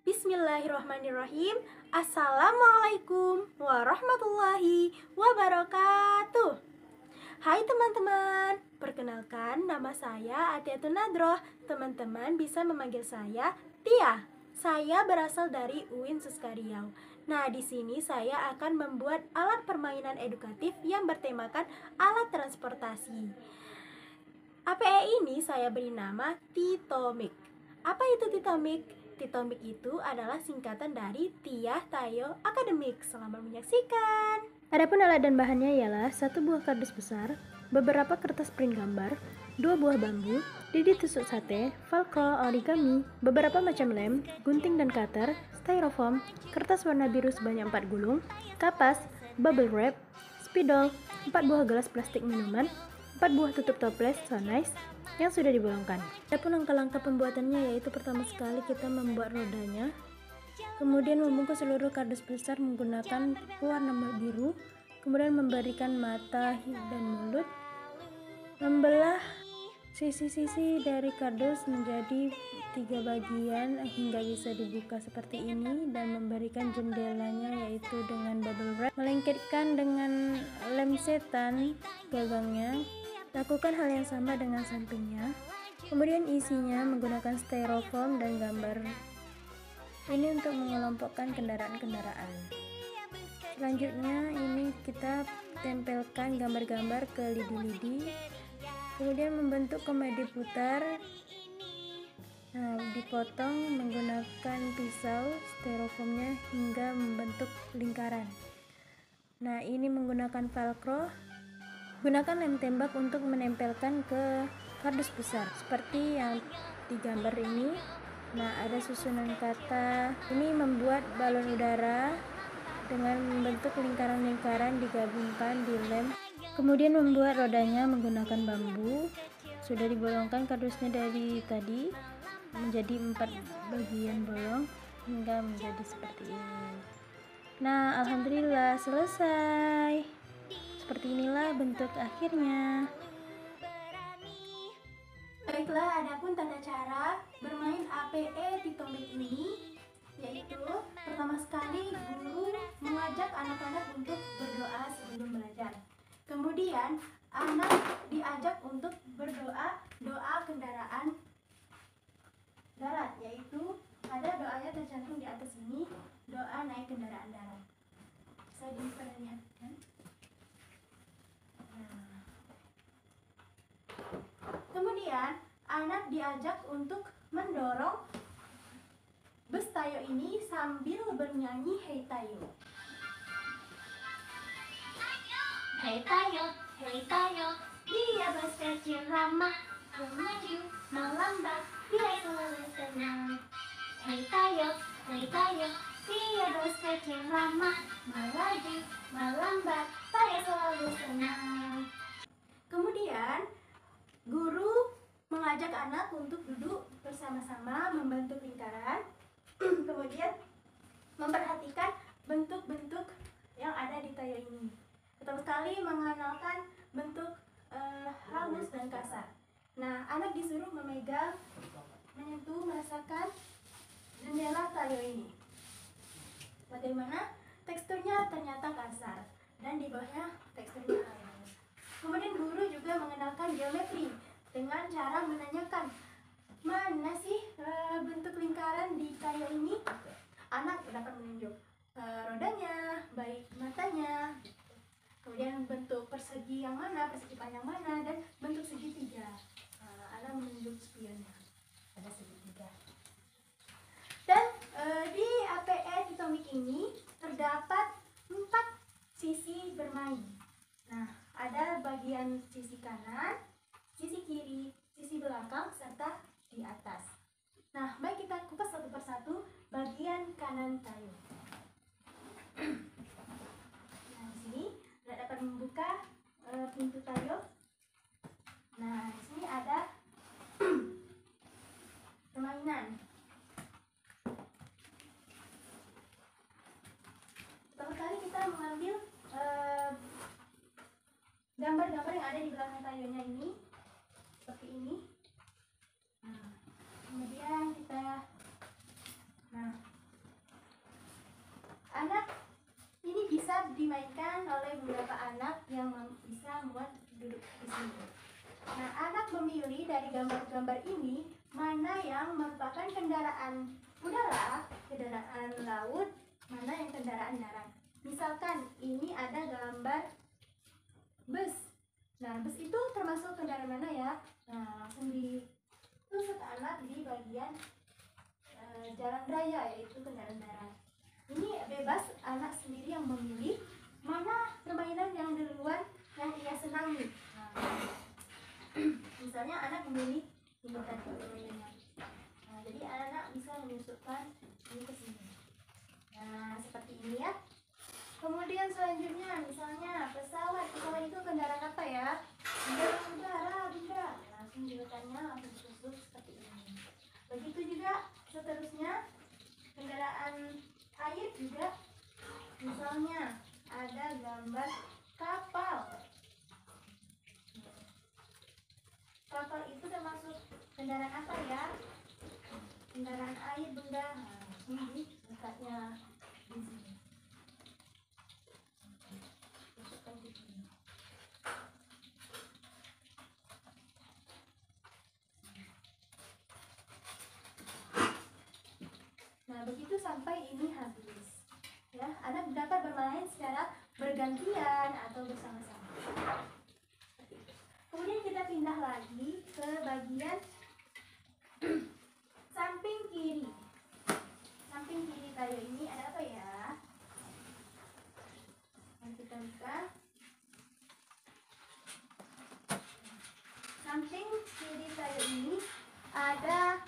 Bismillahirrahmanirrahim. Assalamualaikum warahmatullahi wabarakatuh. Hai teman-teman, perkenalkan nama saya Atiatun Nadroh. Teman-teman bisa memanggil saya Tia. Saya berasal dari UIN Suska Riau. Nah, di sini saya akan membuat alat permainan edukatif yang bertemakan alat transportasi. APE ini saya beri nama Titomik. Apa itu Titomik? Titomik itu adalah singkatan dari Tiah Tayo Akademik. Selamat menyaksikan. Adapun alat dan bahannya ialah 1 buah kardus besar, beberapa kertas print gambar, 2 buah bambu, lidi tusuk sate, velcro, origami, beberapa macam lem, gunting dan cutter, styrofoam, kertas warna biru sebanyak 4 gulung, kapas, bubble wrap, spidol, 4 buah gelas plastik minuman, 4 buah tutup toples so nice yang sudah dibolongkan. Adapun langkah-langkah pembuatannya yaitu pertama sekali kita membuat rodanya, kemudian membungkus seluruh kardus besar menggunakan warna biru, kemudian memberikan mata dan mulut, membelah sisi-sisi dari kardus menjadi 3 bagian hingga bisa dibuka seperti ini dan memberikan jendelanya yaitu dengan bubble wrap, melengketkan dengan lem setan gagangnya. Lakukan hal yang sama dengan sampingnya. Kemudian isinya menggunakan styrofoam dan gambar. Ini untuk mengelompokkan kendaraan-kendaraan. Selanjutnya ini kita tempelkan gambar-gambar ke lidi-lidi. Kemudian membentuk komedi putar. Nah, dipotong menggunakan pisau styrofoamnya hingga membentuk lingkaran. Nah, ini menggunakan velcro. Gunakan lem tembak untuk menempelkan ke kardus besar seperti yang digambar ini. Nah, ada susunan kata. Ini membuat balon udara dengan membentuk lingkaran-lingkaran digabungkan di lem. Kemudian membuat rodanya menggunakan bambu. Sudah dibolongkan kardusnya dari tadi menjadi 4 bagian bolong hingga menjadi seperti ini. Nah, alhamdulillah selesai. Seperti inilah bentuk akhirnya. Baiklah, adapun tata cara bermain APE Titomik ini yaitu pertama sekali guru mengajak anak-anak untuk berdoa sebelum belajar. Kemudian anak diajak untuk berdoa doa kendaraan darat, yaitu ada doanya tercantum di atas ini, doa naik kendaraan darat. Bisa diperlihatkan. Kemudian anak diajak untuk mendorong bus Tayo ini sambil bernyanyi Hey Tayo. Hey Tayo, dia bus kecil ramah, melaju, melambat, dia selalu tenang. Hey Tayo, dia bus kecil ramah, melaju, melambat, dia selalu tenang. Kemudian guru mengajak anak untuk duduk bersama-sama membentuk lingkaran, kemudian memperhatikan bentuk-bentuk yang ada di Tayo ini. Pertama sekali mengenalkan bentuk halus dan kasar. Nah, anak disuruh memegang, menyentuh, merasakan jendela Tayo ini. Bagaimana? Teksturnya ternyata kasar dan di bawahnya teksturnya halus. Kemudian guru juga mengenalkan geometri dengan cara menanyakan mana sih bentuk lingkaran di Tayo ini. Anak dapat menunjuk rodanya, baik matanya, kemudian bentuk persegi yang mana, persegi panjang mana, dan bentuk segitiga. Anak menunjuk spionnya, ada segitiga. Dan di APE Titomik ini terdapat 4 sisi bermain. Nah, ada bagian sisi kanan, sisi kiri, sisi belakang, serta di atas. Nah, baik kita kupas satu persatu bagian kanan Tayo. Nah, di sini tidak dapat membuka pintu Tayo. Nah, di sini ada permainan. Pertama kali kita mengambil gambar-gambar yang ada di belakang Tayonya ini seperti ini. Nah, kemudian kita dari gambar-gambar ini mana yang merupakan kendaraan udara, kendaraan laut, mana yang kendaraan darat. Misalkan ini ada gambar bus. Nah, bus itu termasuk kendaraan mana ya? Nah, langsung ditusuk anak di bagian jalan raya, yaitu kendaraan darat. Ini bebas, anak sendiri yang memilih mana permainan yang duluan yang ia senangi. Nah, misalnya anak memilih ini tadi permainannya. Nah, jadi anak-anak bisa menyusupkan ini ke sini. Nah, seperti ini ya. Kemudian selanjutnya misalnya pesawat itu kendaraan apa ya? Kendaraan udara, bunda. Langsung diletaknya langsung ditusuk seperti ini. Begitu juga seterusnya kendaraan air juga. Misalnya ada gambar kapal. Kapal itu termasuk kendaraan apa ya? Kendaraan air, bunda. Nah, ini letaknya di sini. Nah, begitu sampai ini habis. Ya, anak dapat bermain secara bergantian atau bersama-sama. Kemudian kita pindah lagi ke bagian samping kiri. Samping kiri kayu ini ada apa ya? Mari kita buka. Samping kiri kayu ini ada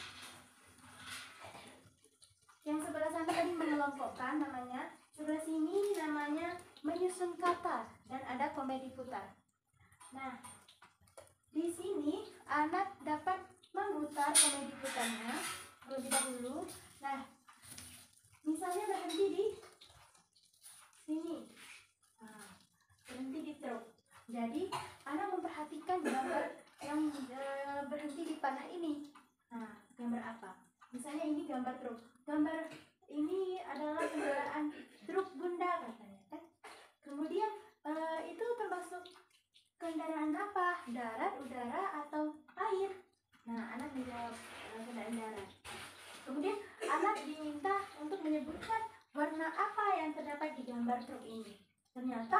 yang sebelah sana tadi mengelompokkan namanya, sebelah sini namanya menyusun kata, dan ada komedi putar. Nah, di sini anak dapat memutar komedi putarnya terlebih dahulu. Nah, misalnya berhenti di sini. Nah, berhenti di truk. Jadi, anak memperhatikan gambar yang berhenti di panah ini. Nah, gambar apa? Misalnya ini gambar truk. Gambar ini adalah kendaraan truk, bunda, katanya kan. Kemudian itu termasuk kendaraan apa? Darat, udara, atau air? Nah, anak menjawab kendaraan darat. Kemudian anak diminta untuk menyebutkan warna apa yang terdapat di gambar truk ini. Ternyata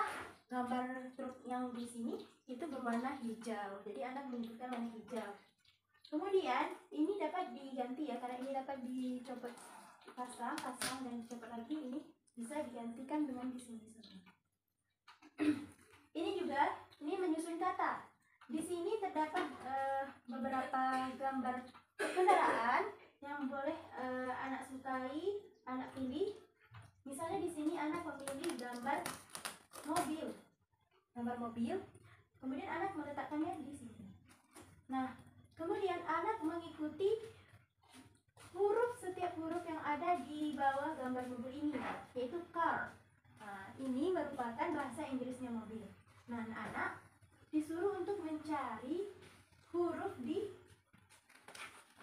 gambar truk yang di sini itu berwarna hijau. Jadi anak menyebutkan warna hijau. Kemudian ini dapat diganti ya, karena ini dapat dicopot, pasang dan dicopot lagi. Ini bisa digantikan dengan di sini semua. Ini juga, ini menyusun kata. Di sini terdapat beberapa gambar kendaraan yang boleh anak sukai, anak pilih. Misalnya di sini anak memilih gambar mobil, kemudian anak meletakkannya di sini. Nah, kemudian anak mengikuti setiap huruf yang ada di bawah gambar mobil ini, yaitu car. Nah, ini merupakan bahasa Inggrisnya mobil. Nah, anak disuruh untuk mencari huruf di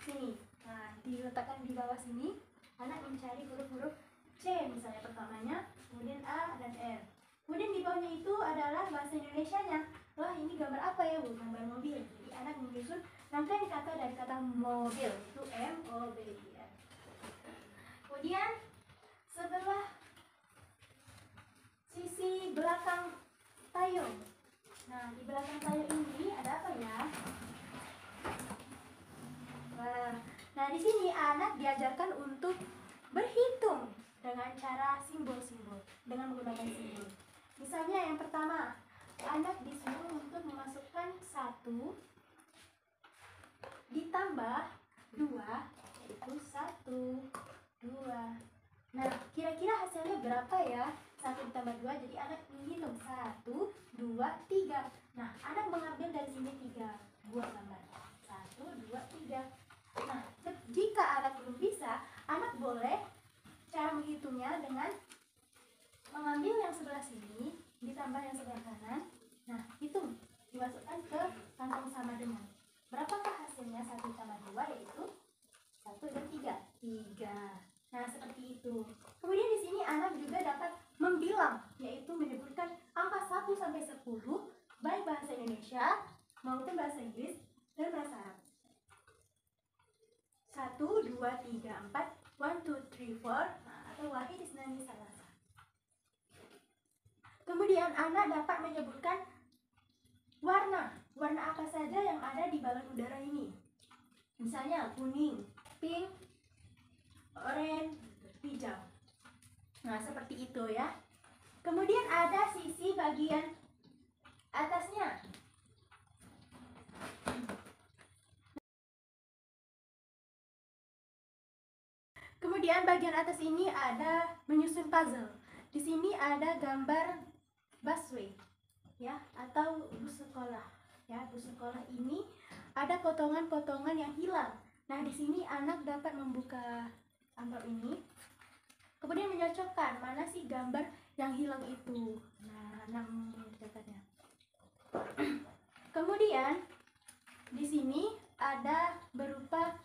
sini. Nah, diletakkan di bawah sini. Anak mencari huruf-huruf C misalnya pertamanya, kemudian A dan R. Kemudian di bawahnya itu adalah bahasa Indonesianya. Wah, ini gambar apa ya, Bu? Gambar mobil. Jadi anak menyusun rangkaian kata dari kata mobil, itu M-O-B-I-L. Kemudian sebelah sisi belakang payung. Nah, di belakang payung ini ada apa ya? Nah, di sini anak diajarkan untuk berhitung dengan cara simbol-simbol, dengan menggunakan simbol. Misalnya yang pertama, anak disuruh untuk memasukkan 1 ditambah 2, yaitu 1, 2. Nah, kira-kira hasilnya berapa ya? 1 ditambah 2, jadi anak menghitung 1, 2, 3. Nah, anak mengambil dari sini 3 buah gambar. 1, 2, 3. Nah, jika anak belum bisa, anak boleh cara menghitungnya dengan mengambil yang sebelah sini ditambah yang sebelah kanan. Nah, hitung, dimasukkan ke kantong sama dengan. Berapakah hasilnya 1 tambah 2, yaitu 1 dan 3. 3. Nah, seperti itu. Kemudian di sini anak juga dapat membilang, yaitu menyebutkan angka 1 sampai 10, baik bahasa Indonesia maupun bahasa Inggris dan bahasa Arab. 1, 2, 3, 4, 1, 2, 3, 4, atau wahid isnani salasa. Kemudian anak dapat menyebutkan warna apa saja yang ada di balon udara ini. Misalnya kuning, pink, oranye, hijau. Nah, seperti itu ya. Kemudian ada sisi bagian atasnya. Kemudian bagian atas ini ada menyusun puzzle. Di sini ada gambar busway ya, atau bus sekolah. Ya, bus sekolah ini ada potongan-potongan yang hilang. Nah, di sini anak dapat membuka amplop ini, kemudian menyocokkan mana sih gambar yang hilang itu. Nah, anak mengerjakannya. Kemudian di sini ada berupa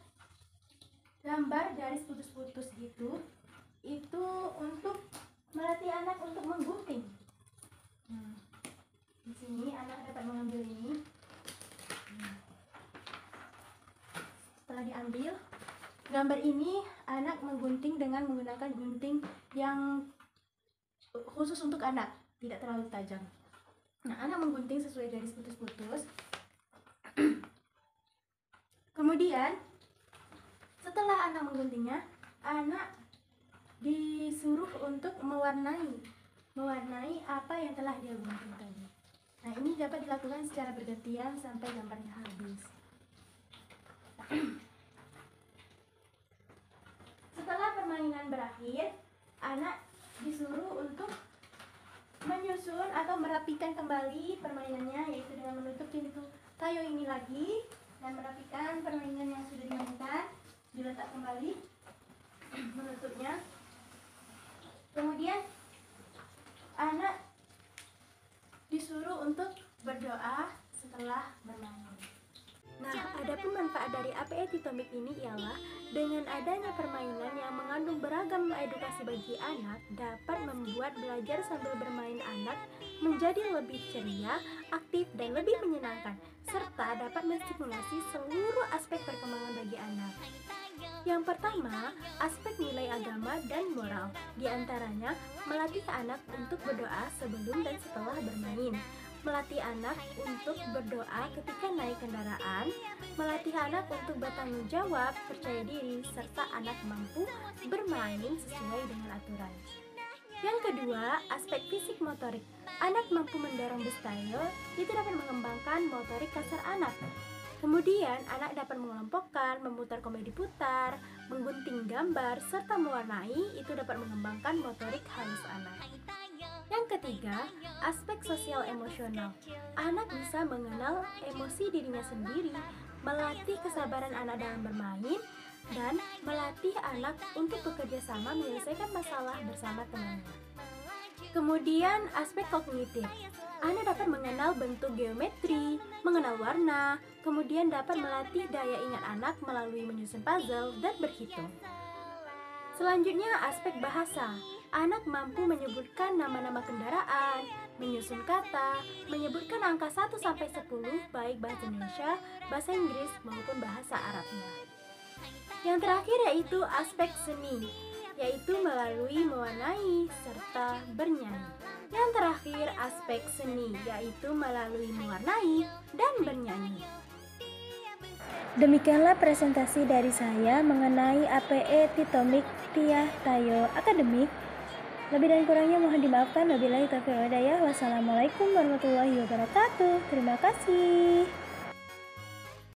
gambar garis putus-putus gitu. Itu untuk melatih anak untuk menggunting. Di sini anak dapat mengambil ini. Setelah diambil gambar ini, anak menggunting dengan menggunakan gunting yang khusus untuk anak, tidak terlalu tajam. Nah, anak menggunting sesuai garis putus-putus. Kemudian setelah anak mengguntingnya, anak disuruh untuk mewarnai apa yang telah dia gunting tadi. Nah, ini dapat dilakukan secara bergantian sampai gambarnya habis. Setelah permainan berakhir, anak disuruh untuk menyusun atau merapikan kembali permainannya, yaitu dengan menutup pintu tayo ini lagi dan merapikan permainan yang sudah dimainkan, diletak kembali, menutupnya. Kemudian anak disuruh untuk berdoa setelah bermain. Nah, adapun manfaat dari APE Titomik ini ialah dengan adanya permainan yang mengandung beragam edukasi bagi anak dapat membuat belajar sambil bermain anak menjadi lebih ceria, aktif, dan lebih menyenangkan, serta dapat menstimulasi seluruh aspek perkembangan bagi anak. Yang pertama, aspek nilai agama dan moral. Di antaranya, melatih anak untuk berdoa sebelum dan setelah bermain, melatih anak untuk berdoa ketika naik kendaraan, melatih anak untuk bertanggung jawab, percaya diri, serta anak mampu bermain sesuai dengan aturan. Yang kedua, aspek fisik motorik. Anak mampu mendorong bestyle, itu dapat mengembangkan motorik kasar anak. Kemudian, anak dapat mengelompokkan, memutar komedi putar, menggunting gambar, serta mewarnai, itu dapat mengembangkan motorik halus anak. Yang ketiga, aspek sosial emosional. Anak bisa mengenal emosi dirinya sendiri, melatih kesabaran anak dalam bermain, dan melatih anak untuk bekerja sama menyelesaikan masalah bersama temannya. Kemudian, aspek kognitif. Anak dapat mengenal bentuk geometri, mengenal warna, kemudian dapat melatih daya ingat anak melalui menyusun puzzle dan berhitung. Selanjutnya, aspek bahasa. Anak mampu menyebutkan nama-nama kendaraan, menyusun kata, menyebutkan angka 1-10 baik bahasa Indonesia, bahasa Inggris maupun bahasa Arabnya. Yang terakhir yaitu aspek seni, yaitu melalui mewarnai serta bernyanyi. Yang terakhir aspek seni, yaitu melalui mewarnai dan bernyanyi. Demikianlah presentasi dari saya mengenai APE Titomik Tiah Tayo Akademik. Lebih dan kurangnya mohon dimaafkan. Wabillahi taufiq wal hidayah. Wassalamualaikum warahmatullahi wabarakatuh. Terima kasih.